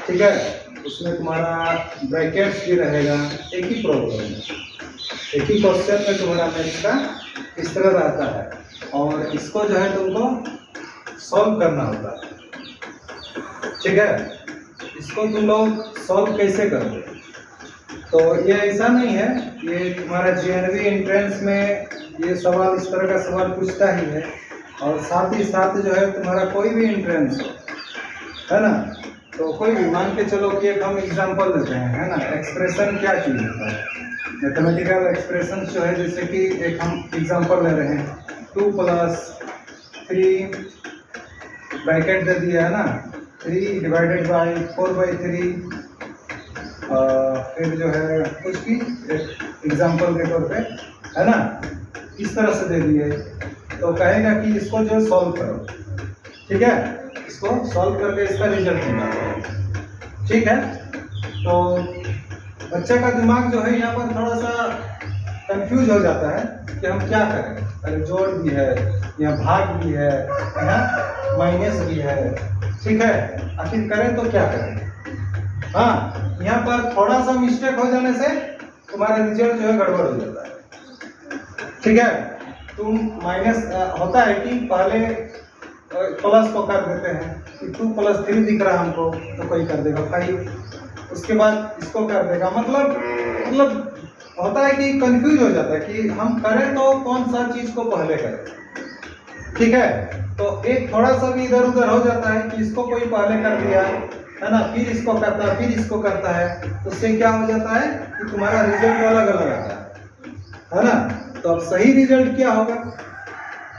ठीक है, उसमें तुम्हारा ब्रैकेट्स भी रहेगा। एक ही प्रॉब्लम है, एक ही क्वेश्चन में तुम्हारा मैथ्स का इस तरह रहता है और इसको जो है तुमको सॉल्व करना होता है। ठीक है, इसको तुम लोग सॉल्व कैसे करोगे? तो ये ऐसा नहीं है, ये तुम्हारा जेएनवी एंट्रेंस में ये सवाल इस तरह का सवाल पूछता ही है और साथ ही साथ जो है तुम्हारा कोई भी एंट्रेंस हो, है ना, तो कोई भी मान के चलो कि एक हम एग्जांपल देते हैं, है ना, एक्सप्रेशन क्या चीज़ होता है, मैथमेटिकल एक्सप्रेशन जो है, जैसे कि एक हम एग्जांपल ले रहे हैं 2 + 3 ब्रैकेट दे दिया है ना, 3 डिवाइडेड बाई 4/3, फिर जो है कुछ भी एग्जांपल के तौर पे, है ना, इस तरह से दे दिए तो कहेगा कि इसको जो सॉल्व करो। ठीक है, इसको सॉल्व करके इसका रिजल्ट निकालो। ठीक है, तो बच्चे का दिमाग जो है यहाँ पर थोड़ा सा कंफ्यूज हो जाता है कि हम क्या करें, अरे जोड़ भी है, यहाँ भाग भी है ना, माइनस भी है। ठीक है, आखिर करें तो क्या करें? हाँ, यहाँ पर थोड़ा सा मिस्टेक हो जाने से तुम्हारा रिजल्ट जो है गड़बड़ हो जाता है। ठीक है, तुम माइनस होता है कि पहले प्लस को कर देते हैं कि 2 + 3 दिख रहा है हमको, तो कोई कर देगा 5, उसके बाद इसको कर देगा, मतलब होता है कि कंफ्यूज हो जाता है कि हम करें तो कौन सा चीज को पहले करें। ठीक है, तो एक थोड़ा सा भी इधर उधर हो जाता है कि इसको कोई पहले कर दिया, है ना, फिर इसको करता है, फिर इसको करता है, तो उससे क्या हो जाता है कि तुम्हारा रिजल्ट अलग अलग आता है ना। तो अब सही रिजल्ट क्या होगा?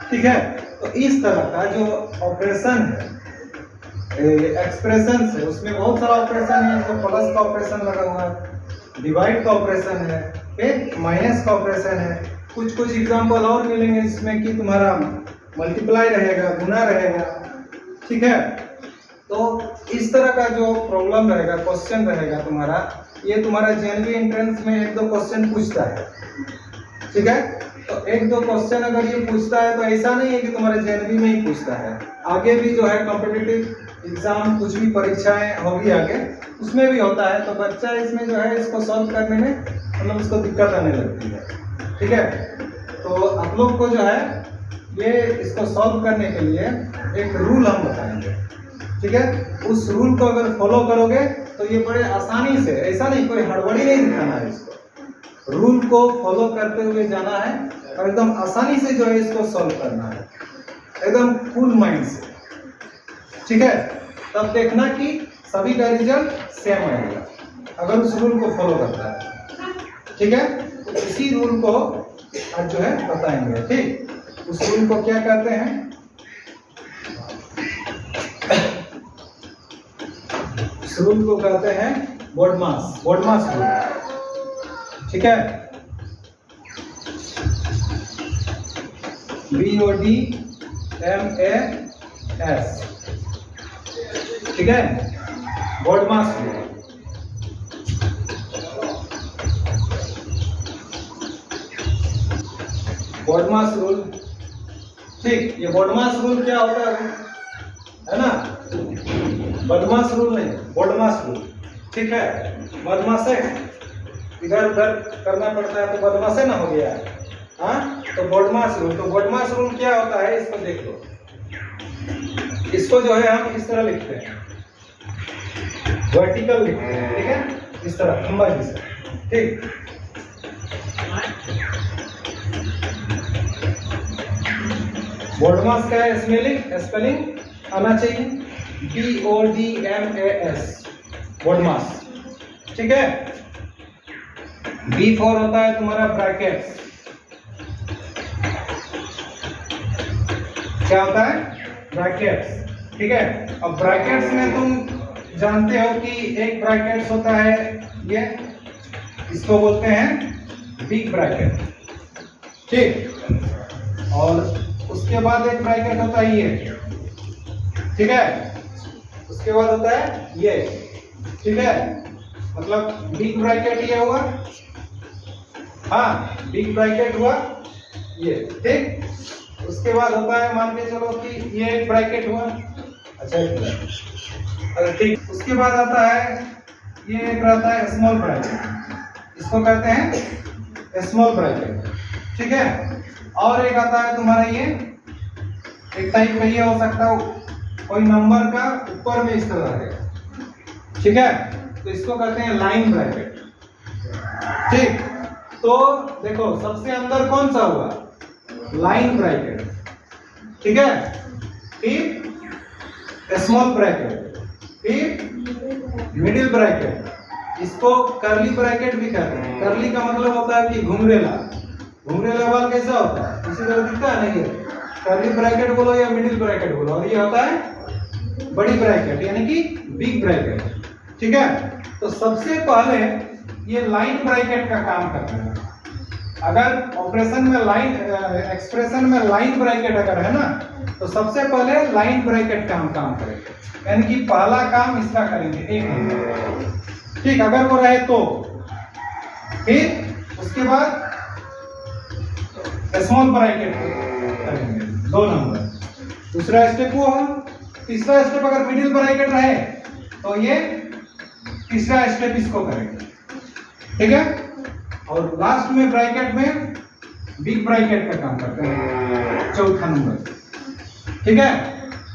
ठीक है, तो इस तरह का जो ऑपरेशन है, एक्सप्रेशन है, उसमें बहुत सारा ऑपरेशन है। तो प्लस का ऑपरेशन लगा हुआ है, डिवाइड का ऑपरेशन है, फिर माइनस का ऑपरेशन है, कुछ एग्जाम्पल और मिलेंगे जिसमें कि तुम्हारा मल्टीप्लाई रहेगा, गुना रहेगा। ठीक है, तो इस तरह का जो प्रॉब्लम रहेगा, क्वेश्चन रहेगा तुम्हारा, ये तुम्हारा जेएनवी एंट्रेंस में 1-2 क्वेश्चन पूछता है। ठीक है, तो 1-2 क्वेश्चन अगर ये पूछता है तो ऐसा नहीं है कि तुम्हारे जेएनवी में ही पूछता है, आगे भी जो है कॉम्पिटिटिव एग्जाम, कुछ भी परीक्षाएं होगी आगे, उसमें भी होता है। तो बच्चा इसमें जो है इसको सॉल्व करने में मतलब उसको दिक्कत आने लगती है। ठीक है, तो आप लोग को जो है ये इसको सॉल्व करने के लिए एक रूल हम बताएंगे। ठीक है, उस रूल को अगर फॉलो करोगे तो ये बड़े आसानी से, ऐसा नहीं कोई हड़बड़ी नहीं दिखाना है, इसको रूल को फॉलो करते हुए जाना है और एकदम आसानी से जो है इसको सॉल्व करना है, एकदम कूल माइंड से। ठीक है, तब देखना कि सभी का रिजल्ट सेम आएगा अगर उस रूल को फॉलो करता है। ठीक है, तो इसी रूल को आज जो है बताएंगे। ठीक, उस रूल को क्या कहते हैं? इस रूल को कहते हैं BODMAS रूल। ठीक है, BODMAS। ठीक है, BODMAS रूल। BODMAS rule. ठीक, ये BODMAS रूल क्या होता है ना, बदमाश रूल नहीं, BODMAS रूल। ठीक है, बदमाश है, इधर उधर करना पड़ता है तो बदमाश है ना, हो गया। हाँ, तो BODMAS रूल। तो BODMAS रूल क्या होता है, इसको देख लो। इसको जो है हम इस तरह लिखते हैं, वर्टिकल लिखते हैं। ठीक है, इस तरह खंबा जैसे। ठीक, BODMAS का स्पेलिंग आना चाहिए, BODMAS, BODMAS। ठीक है, B4 होता है तुम्हारा ब्रैकेट्स। क्या होता है? ब्रैकेट्स। ठीक है, अब ब्रैकेट्स में तुम जानते हो कि एक ब्रैकेट्स होता है ये, इसको बोलते हैं बिग ब्रैकेट। ठीक, और उसके बाद एक ब्रैकेट होता है ये। ठीक है, उसके बाद होता है ये। ठीक है, मतलब बिग ब्रैकेट ये हुआ, हाँ बिग ब्रैकेट हुआ ये। ठीक, उसके बाद होता है, मान के चलो कि ये एक ब्रैकेट हुआ। अच्छा, ठीक, उसके बाद आता है ये एक रहता है स्मॉल ब्रैकेट, इसको कहते हैं स्मॉल ब्रैकेट, ठीक है। और एक आता है तुम्हारा ये एक टाइप का, ये हो सकता है कोई नंबर का ऊपर में इस तरह है, ठीक है, तो इसको कहते हैं लाइन ब्रैकेट, ठीक। तो देखो सबसे अंदर कौन सा हुआ, लाइन ब्रैकेट, ठीक है, फिर स्मॉल ब्रैकेट, फिर मिडिल ब्रैकेट, इसको कर्ली ब्रैकेट भी कहते हैं। कर्ली का मतलब होता है कि घुंघरेला, घुंघरेला बाल कैसा होता है, इसी तरह दिखता है नहीं, कर्ली ब्रैकेट बोलो या मिडिल ब्रैकेट बोलो, और ये होता है बड़ी ब्रैकेट यानी कि बिग ब्रैकेट, ठीक है। तो सबसे पहले ये लाइन ब्रैकेट का काम करता है। अगर ऑपरेशन में लाइन एक्सप्रेशन में लाइन ब्रैकेट अगर है ना, तो सबसे पहले लाइन ब्रैकेट का हम काम करेंगे, यानी कि पहला काम इसका करेंगे एक नंबर, ठीक, अगर वो रहे तो। फिर उसके बाद स्मॉल ब्रैकेट करेंगे 2 नंबर, दूसरा स्टेप वो है। तीसरा स्टेप अगर मिडिल ब्रैकेट रहे तो ये तीसरा स्टेप इसको करेंगे, ठीक है। और लास्ट में ब्रैकेट में बिग ब्रैकेट का काम करते हैं, चौथा नंबर, ठीक है।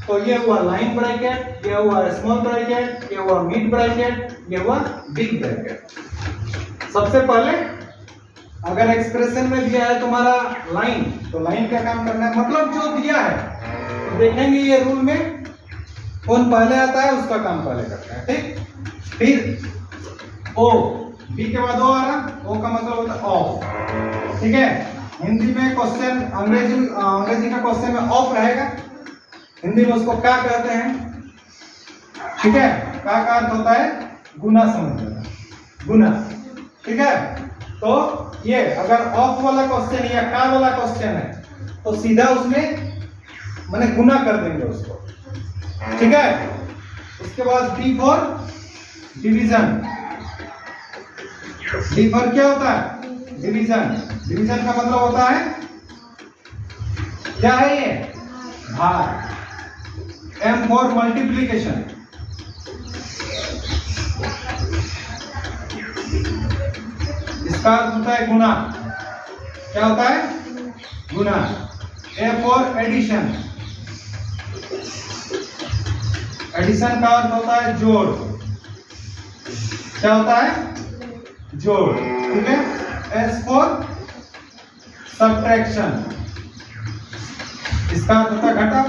तो ये हुआ लाइन ब्रैकेट, ये हुआ स्मॉल ब्रैकेट, ये हुआ मिड ब्रैकेट, ये हुआ बिग ब्रैकेट। सबसे पहले अगर एक्सप्रेशन में दिया है तुम्हारा लाइन, तो लाइन का काम करना है, मतलब जो दिया है तो देखेंगे ये रूल में कौन पहले आता है उसका काम पहले करता है, ठीक। फिर ओ, बी के बाद ओ आ रहा, ओ का मतलब होता है ऑफ, ठीक है। हिंदी में क्वेश्चन, अंग्रेजी का क्वेश्चन में ऑफ रहेगा, हिंदी में उसको क्या कहते हैं, ठीक है। क्या का अर्थ होता है गुना, समझ लेना, गुना, ठीक है। तो ये अगर ऑफ वाला क्वेश्चन या का वाला क्वेश्चन है तो सीधा उसमें माने गुना कर देंगे उसको, ठीक है। उसके बाद D for division, D for क्या होता है डिवीजन, डिवीजन का मतलब होता है क्या है ये भाग, एम फॉर मल्टीप्लीकेशन, इसका अर्थ होता है गुना, क्या होता है गुना। ए फॉर एडिशन, एडिशन का अर्थ होता है जोड़, क्या होता है जोड़, ठीक है। एस फॉर सब्ट्रैक्शन, इसका अर्थ होता है घटाव,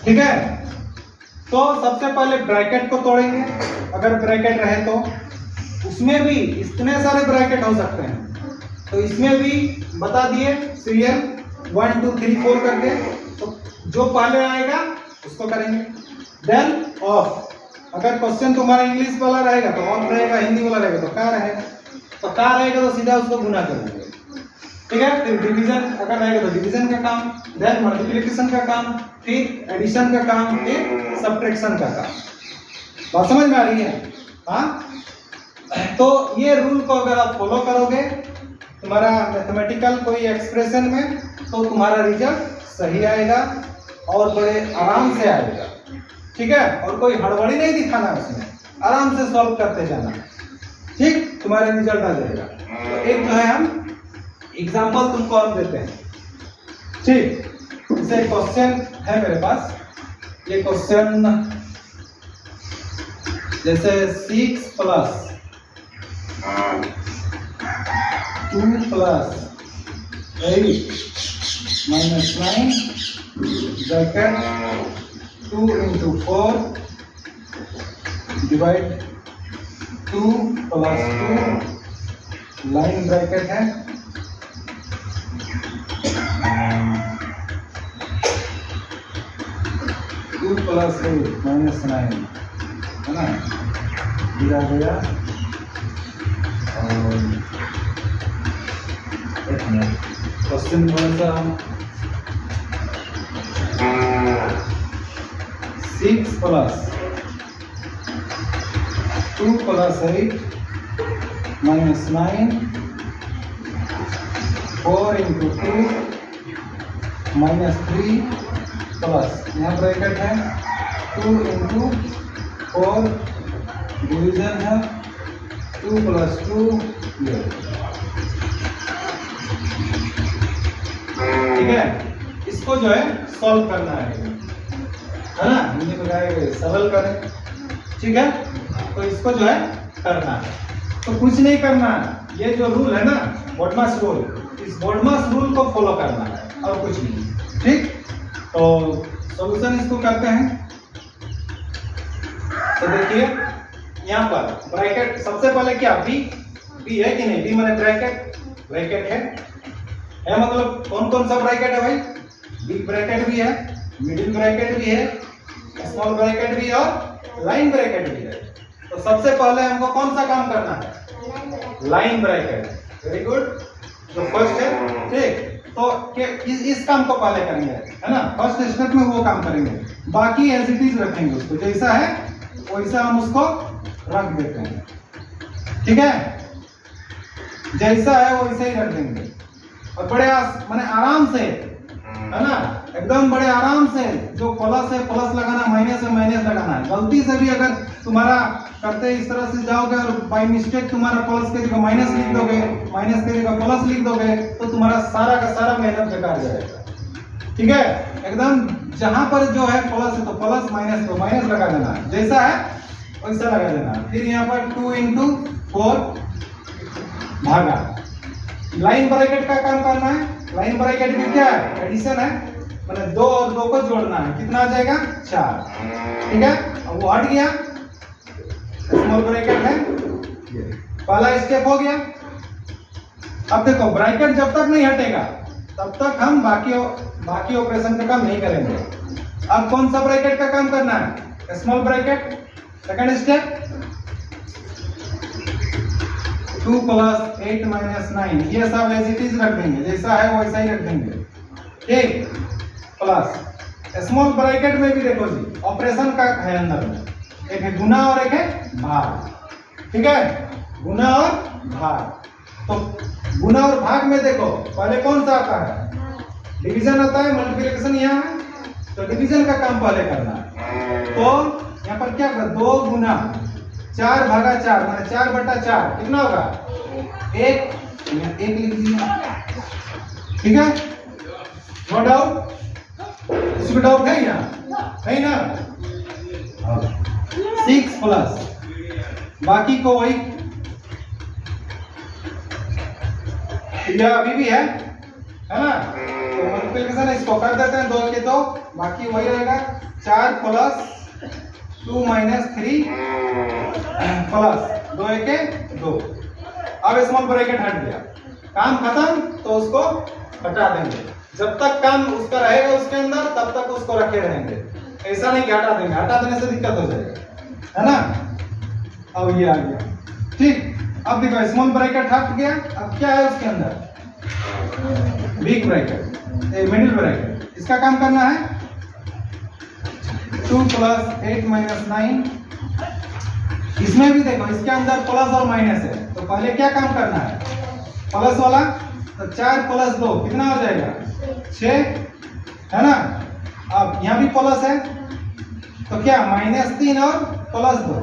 ठीक है। तो सबसे पहले ब्रैकेट को तोड़ेंगे, अगर ब्रैकेट रहे तो उसमें भी इतने सारे ब्रैकेट हो सकते हैं, तो इसमें भी बता दिए सीरियल 1 2 3 4 करके, तो जो पहले आएगा उसको करेंगे। देन ऑफ, अगर क्वेश्चन तुम्हारा इंग्लिश वाला रहेगा तो ऑफ रहेगा, हिंदी वाला रहेगा तो का रहेगा, तो का रहेगा तो सीधा उसको गुना कर देंगे, ठीक है। फिर डिवीजन अगर रहेगा तो डिवीजन का काम, देन मल्टीप्लिकेशन का काम, फिर एडिशन का काम, फिर सब्ट्रैक्शन का काम। बात समझ में आ रही है? हाँ, तो ये रूल को अगर आप फॉलो करोगे तुम्हारा मैथमेटिकल कोई एक्सप्रेशन में, तो तुम्हारा रिजल्ट सही आएगा और बड़े आराम से आएगा, ठीक है। और कोई हड़बड़ी नहीं दिखाना उसमें, आराम से सॉल्व करते जाना, ठीक, तुम्हारे रिजल्ट आ जाएगा। तो एक जो है हम एग्जाम्पल तुमको हम देते हैं, ठीक। जैसे क्वेश्चन है मेरे पास, ये क्वेश्चन जैसे 6 + 2 + 8 - 9 ब्रैकेट 2 × 4 डिवाइड 2 + 2 लाइन ब्रैकेट है, 2 + 8 - 9 है ना, दिया गया। और एक मिनट, क्वेश्चन थोड़ा सा 6 + 2 + 8 - 9 4 × 2 - 3 प्लस यहाँ ब्रैकेट है 2 इंटू 4 डिवीजन है 2 प्लस 2 ये, ठीक है। इसको जो है सॉल्व करना है ना, हमने बताया सरल करें, ठीक है। तो इसको जो है करना है, तो कुछ नहीं करना है, ये जो रूल है ना बोडमास रूल, इस बोडमास रूल को फॉलो करना है और कुछ नहीं, ठीक। तो सॉल्यूशन इसको करते हैं। तो देखिए यहाँ पर ब्रैकेट सबसे पहले क्या बी है कि नहीं, बी माने ब्रैकेट है मतलब कौन कौन सा ब्रैकेट है भाई, बिग ब्रैकेट भी है, मिडिल ब्रैकेट भी है, स्मॉल ब्रैकेट भी है और लाइन ब्रैकेट भी है। तो सबसे पहले हमको कौन सा काम करना है, लाइन ब्रैकेट। वेरी गुड, जो फर्स्ट है, ठीक। तो इस काम को पहले करेंगे, है ना, फर्स्ट स्टेप में वो काम करेंगे, बाकी एज इट इज रखेंगे, उसको जैसा है वैसा हम उसको रख देते हैं, ठीक है, जैसा है वैसा ही रख देंगे। और बड़े माने आराम से, है ना, एकदम बड़े आराम से, जो प्लस है प्लस लगाना, माइनस है माइनस लगाना है। गलती से भी अगर तुम्हारा करते इस तरह से जाओगे और बाय मिस्टेक तुम्हारा प्लस के जगह माइनस लिख दोगे, माइनस के जगह प्लस लिख दोगे, तो तुम्हारा सारा का सारा मेहनत बेकार जाएगा, ठीक है। एकदम जहां पर जो है प्लस है तो प्लस, माइनस तो माइनस लगा देना, जैसा है वैसा लगा देना। फिर यहाँ पर 2 इंटू 4 भागा, लाइन ब्रैकेट का काम करना है। लाइन ब्रैकेट में क्या है, एडिशन है, मतलब 2 और 2 को जोड़ना है, कितना आ जाएगा 4, ठीक है। अब वो हट गया, स्मॉल ब्रैकेट है, पहला स्टेप हो गया। अब देखो ब्रैकेट जब तक नहीं हटेगा तब तक हम बाकी ऑपरेशन का काम नहीं करेंगे। अब कौन सा ब्रैकेट का काम करना है, small bracket. Second step 2 plus 8 minus 9, ये सब एज इट इज रख देंगे, जैसा है वैसा ही रख देंगे, ठीक। प्लस स्मॉल ब्रैकेट में भी देखो जी ऑपरेशन का है, अंदर में एक है गुना और एक है भाग, ठीक है, गुना और भाग। तो गुना और भाग में देखो पहले कौन सा आता है, डिवीजन आता है, मल्टीप्लिकेशन यहाँ है, तो डिवीजन का काम पहले करना है। तो यहाँ पर क्या कर, 2 गुना 4 भागा 4 माने 4/4 कितना होगा 1 लिख दिया, ठीक है। नो डाउट, किसी को डाउट है यहाँ, है ना। 6 प्लस बाकी को वही, यह अभी भी है ना, तो मल्टीप्लिकेशन इसको कर देते हैं 2 के 2, बाकी वही रहेगा 4 प्लस 2 माइनस 3 प्लस 2 के 2। अब स्मॉल ब्रैकेट हट गया, काम खत्म, तो उसको हटा देंगे। जब तक काम उसका रहेगा उसके अंदर तब तक उसको रखे रहेंगे, ऐसा नहीं कि हटा देंगे, हटा देने से दिक्कत हो जाएगा, है ना। अब ये आ गया, ठीक। अब देखो स्मॉल ब्रैकेट हट गया, अब क्या है उसके अंदर, बिग ब्रैकेट, मिडिल ब्रैकेट। इसका काम करना है 2 प्लस 8 माइनस 9, इसमें भी देखो इसके अंदर प्लस और माइनस है, तो पहले क्या काम करना है, प्लस वाला, तो 4 प्लस 2 कितना हो जाएगा 6, है ना। अब यहाँ भी प्लस है, तो क्या -3 और +2,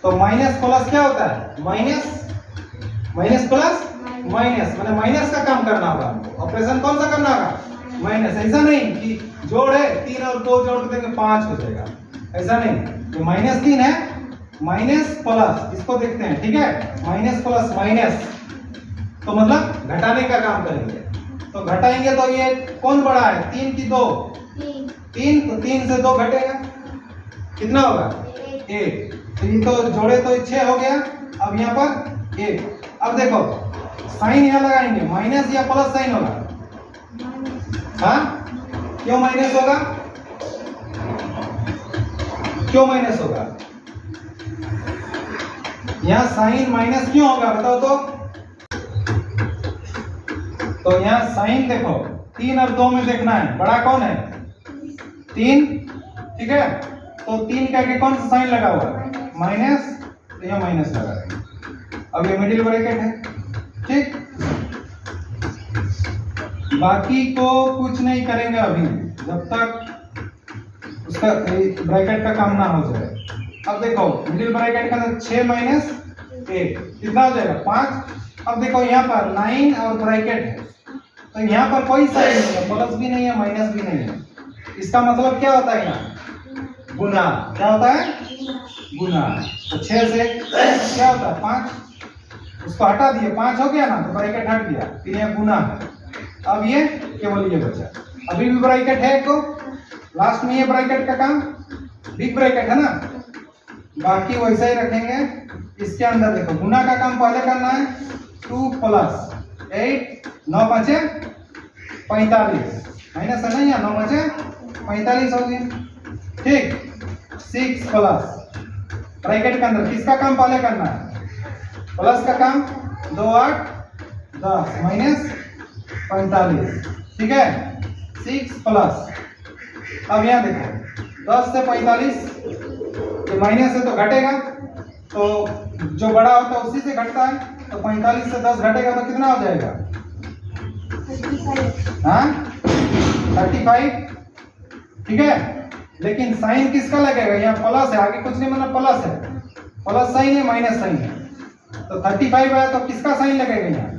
तो माइनस प्लस क्या होता है, माइनस प्लस माइनस, माने माइनस का काम करना होगा, ऑपरेशन कौन सा करना होगा, माइनस। ऐसा नहीं कि जोड़ है 3 और 2 जोड़ देंगे 5 हो जाएगा, ऐसा नहीं। तो -3 है, माइनस प्लस, इसको देखते हैं, ठीक है, माइनस प्लस माइनस, तो मतलब घटाने का काम करेंगे। तो घटाएंगे तो ये कौन बड़ा है, 3 की 2, 3, तो 3 से 2 घटेगा, कितना होगा 1, तो ये तो जोड़े तो 6 हो गया। अब यहाँ पर 1, अब देखो साइन यहाँ लगाएंगे, माइनस या प्लस साइन होगा, हाँ, क्यों माइनस होगा, क्यों माइनस होगा, यहाँ साइन माइनस क्यों होगा बताओ तो यहाँ साइन देखो 3 और 2 में देखना है, बड़ा कौन है 3, ठीक है। तो 3 का के कौन सा साइन लगा हुआ है, माइनस, तो यहाँ माइनस लगा देंगे। अब ये मिडिल ब्रैकेट है, ठीक। बाकी को कुछ नहीं करेंगे अभी, जब तक उसका ब्रैकेट का काम ना हो जाए। अब देखो मिडिल ब्रैकेट का 6 माइनस 1 कितना हो जाएगा 5। अब देखो यहाँ पर 9 और ब्रैकेट है, तो यहाँ पर कोई साइन नहीं है, प्लस भी नहीं है माइनस भी नहीं है। इसका मतलब क्या होता है यहाँ गुना। क्या होता है गुना। तो 6 से क्या होता है 5, उसको हटा दिए 5 हो गया ना, तो ब्रैकेट हट गया, फिर यहाँ गुना है। अब ये केवल ये बचा, अभी भी ब्रैकेट है को लास्ट में, ये ब्रैकेट का काम बिग ब्रैकेट है ना, बाकी वैसा ही रखेंगे। इसके अंदर देखो गुना का काम पहले करना है, 2 प्लस 8 9 5 45 माइनस है नहीं है, 9 5 45 हो गया। ठीक 6 प्लस ब्रैकेट के अंदर किसका काम पहले करना है, प्लस का काम 2 8 10 माइनस 45। ठीक है 6 प्लस, अब यहाँ देखो 10 से 45 ये माइनस है तो घटेगा, तो जो बड़ा होता है उसी से घटता है, तो 45 से 10 घटेगा तो कितना हो जाएगा 35। ठीक है, लेकिन साइन किसका लगेगा, यहाँ प्लस है, आगे कुछ नहीं मतलब प्लस है, प्लस साइन है माइनस साइन है, तो 35 आया तो किसका साइन लगेगा यहाँ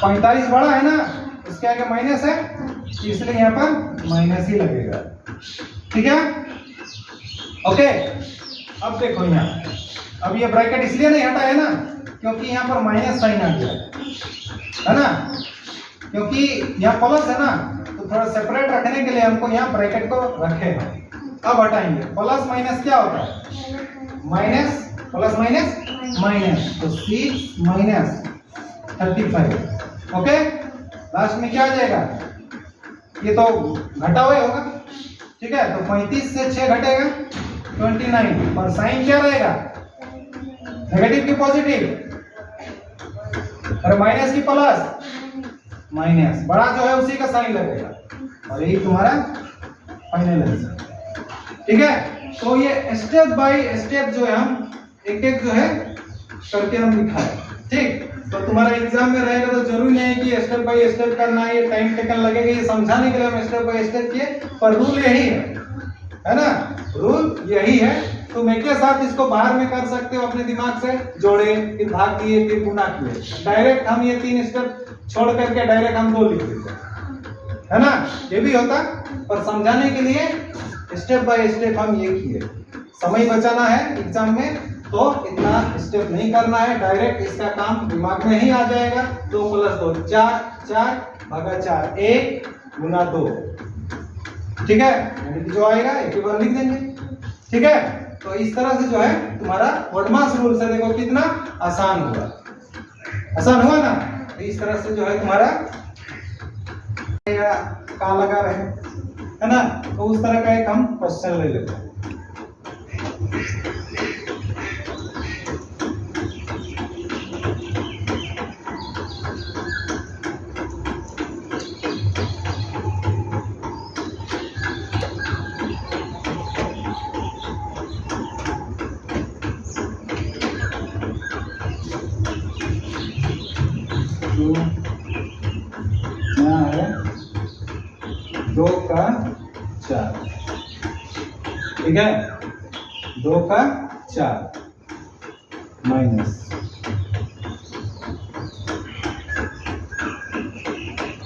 45 बड़ा है ना, उसके आगे माइनस है, इसलिए यहाँ पर माइनस ही लगेगा। ठीक है ओके। अब देखो यहाँ, अब ये ब्रैकेट इसलिए नहीं हटा है ना क्योंकि यहाँ पर माइनस साइन आ गया है ना, क्योंकि यहाँ प्लस है ना, तो थोड़ा सेपरेट रखने के लिए हमको यहाँ ब्रैकेट को रखे हैं। अब हटाएंगे, प्लस माइनस क्या होता है माइनस, प्लस माइनस माइनस, तो 6 माइनस 35। ओके, लास्ट में क्या आ जाएगा, ये तो घटा हुआ होगा। ठीक है, तो 35 से 6 घटेगा 29, और साइन क्या रहेगा नेगेटिव की पॉजिटिव, और माइनस की प्लस, माइनस बड़ा जो है उसी का साइन लगेगा, और यही तुम्हारा फाइनल आंसर। ठीक है, तो ये स्टेप बाय स्टेप जो है हम एक एक जो है करके हम लिखा है। ठीक, तो तुम्हारा एग्जाम में रहेगा तो जरूरी नहीं है कि स्टेप बाय स्टेप करना है, ये टाइम टेकन लगेगा, ये समझाने के लिए हम स्टेप बाय स्टेप किए, पर रूल यही है ना, रूल यही है। तुम एक के साथ इसको बाहर में कर सकते हो, अपने दिमाग से जोड़े, फिर भाग दिए, फिर गुना किए। डायरेक्ट हम ये 3 स्टेप छोड़ करके डायरेक्ट हम 2 लिख देते है ना, ये भी होता, पर समझाने के लिए स्टेप बाय स्टेप हम ये किए। समय बचाना है एग्जाम में, तो इतना स्टेप नहीं करना है, डायरेक्ट इसका काम दिमाग में ही आ जाएगा। 2 + 2 4, 4 भागा 4 1 गुना 2। ठीक है, यानी कि जो आएगा एक ही बार लिख देंगे। ठीक है, तो इस तरह से जो है तुम्हारा वर्डमास रूल से देखो कितना आसान हुआ, आसान हुआ ना। तो इस तरह से जो है तुम्हारा का लगा रहे है ना, तो उस तरह का एक हम क्वेश्चन ले लेते हैं। यहाँ है 2 का 4। ठीक है, 2 का 4 माइनस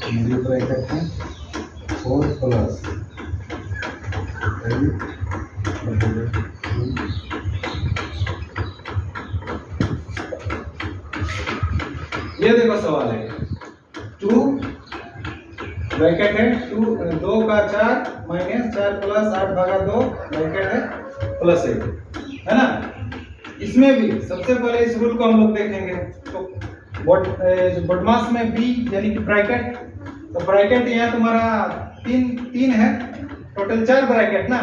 मिडिल ब्रैकेट में 4 प्लस ये देखो सवाल है 2 ब्रैकेट है 2 का 4 माइनस 4 प्लस 8 भागा 2 ब्रैकेट है प्लस 1 है ना। इसमें भी सबसे पहले इस रूल को हम लोग देखेंगे। तो बॉडमास में बी यानी कि ब्रैकेट, तो ब्रैकेट यहाँ तुम्हारा 3 है, टोटल 4 ब्रैकेट ना,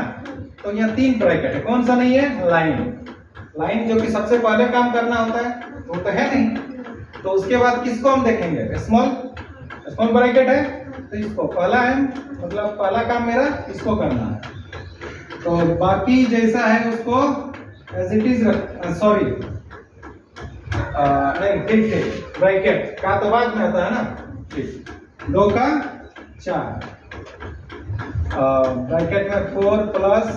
तो यहाँ 3 ब्रैकेट है। कौन सा नहीं है, लाइन जो कि सबसे पहले काम करना होता है, वो तो है नहीं। तो उसके बाद किसको हम देखेंगे, स्मॉल ब्रैकेट है, तो इसको पहला है, मतलब पहला काम मेरा इसको करना है। तो बाकी जैसा है उसको एज इट इज सॉरी नहीं, ठीक ब्रैकेट का तो बाद में आता है ना। ठीक, 2 का 4, ब्रैकेट में 4 प्लस,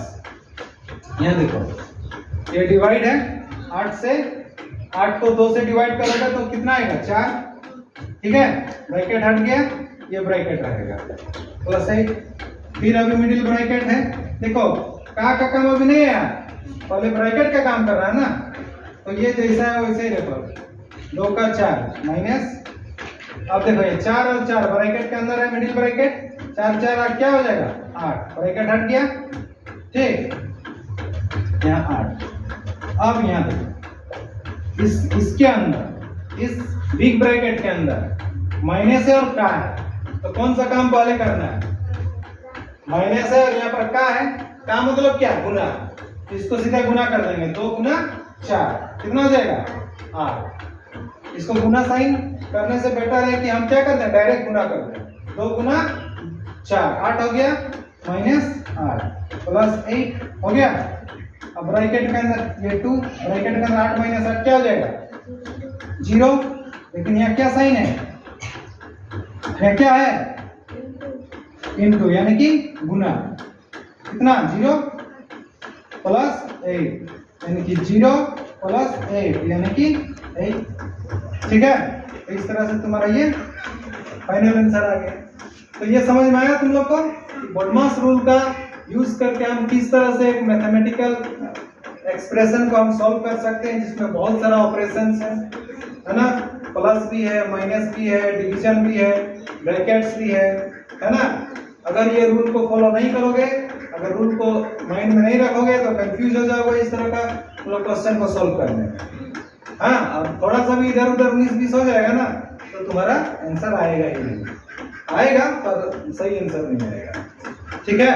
यहाँ देखो ये डिवाइड है 8 से, 8 को 2 से डिवाइड करोगे तो कितना आएगा 4, ठीक है, ब्रैकेट हट गया, ये ब्रैकेट रहेगा प्लस 8। फिर अभी मिडिल ब्रैकेट है, देखो का काम अभी नहीं है, पहले ब्रैकेट का काम कर रहा है ना, तो ये जैसा है वैसे ही रखो, 2 का 4 माइनस, अब देखो ये 4 और 4 ब्रैकेट के अंदर है, मिडिल ब्रैकेट, 4 4 8 क्या हो जाएगा 8, ब्रैकेट हट गया, ठीक, यहाँ 8। अब यहाँ देखो इसके अंदर, इस बिग ब्रैकेट के अंदर माइनस है और का है, तो कौन सा काम पहले करना है, माइनस है और यहाँ पर का है, का मतलब क्या गुना, इसको सीधा गुना कर देंगे, 2 गुना 4 कितना हो जाएगा 8। इसको गुना साइन करने से बेटर है कि हम क्या करते हैं डायरेक्ट गुना करते हैं, 2 गुना 4 8 हो गया, माइनस 8 प्लस 8 हो गया। अब ब्रैकेट के अंदर ये 2, ब्रैकेट के अंदर 8 माइनस 8 क्या हो जाएगा 0, लेकिन यहाँ क्या साइन है, यहाँ क्या है इनटू, यानी कि गुना, कितना 0 प्लस 8, यानी कि 0 प्लस 8 यानी कि 8, ठीक है। तो इस तरह से तुम्हारा ये फाइनल आंसर आ गया। तो ये समझ में आया तुम लोग को बोडमास रूल का यूज करके हम किस तरह से एक मैथमेटिकल एक्सप्रेशन को हम सॉल्व कर सकते हैं जिसमें बहुत सारा ऑपरेशंस है ना, प्लस भी है, माइनस भी है, डिवीजन भी है, ब्रैकेट्स भी है ना। अगर ये रूल को फॉलो नहीं करोगे, अगर रूल को माइंड में नहीं रखोगे तो कंफ्यूज हो जाओगे इस तरह का क्वेश्चन को सॉल्व करने में। हाँ, अब थोड़ा सा भी इधर उधर 19-20 हो जाएगा ना तो तुम्हारा आंसर आएगा ही नहीं, आएगा पर सही आंसर नहीं आएगा, ठीक है।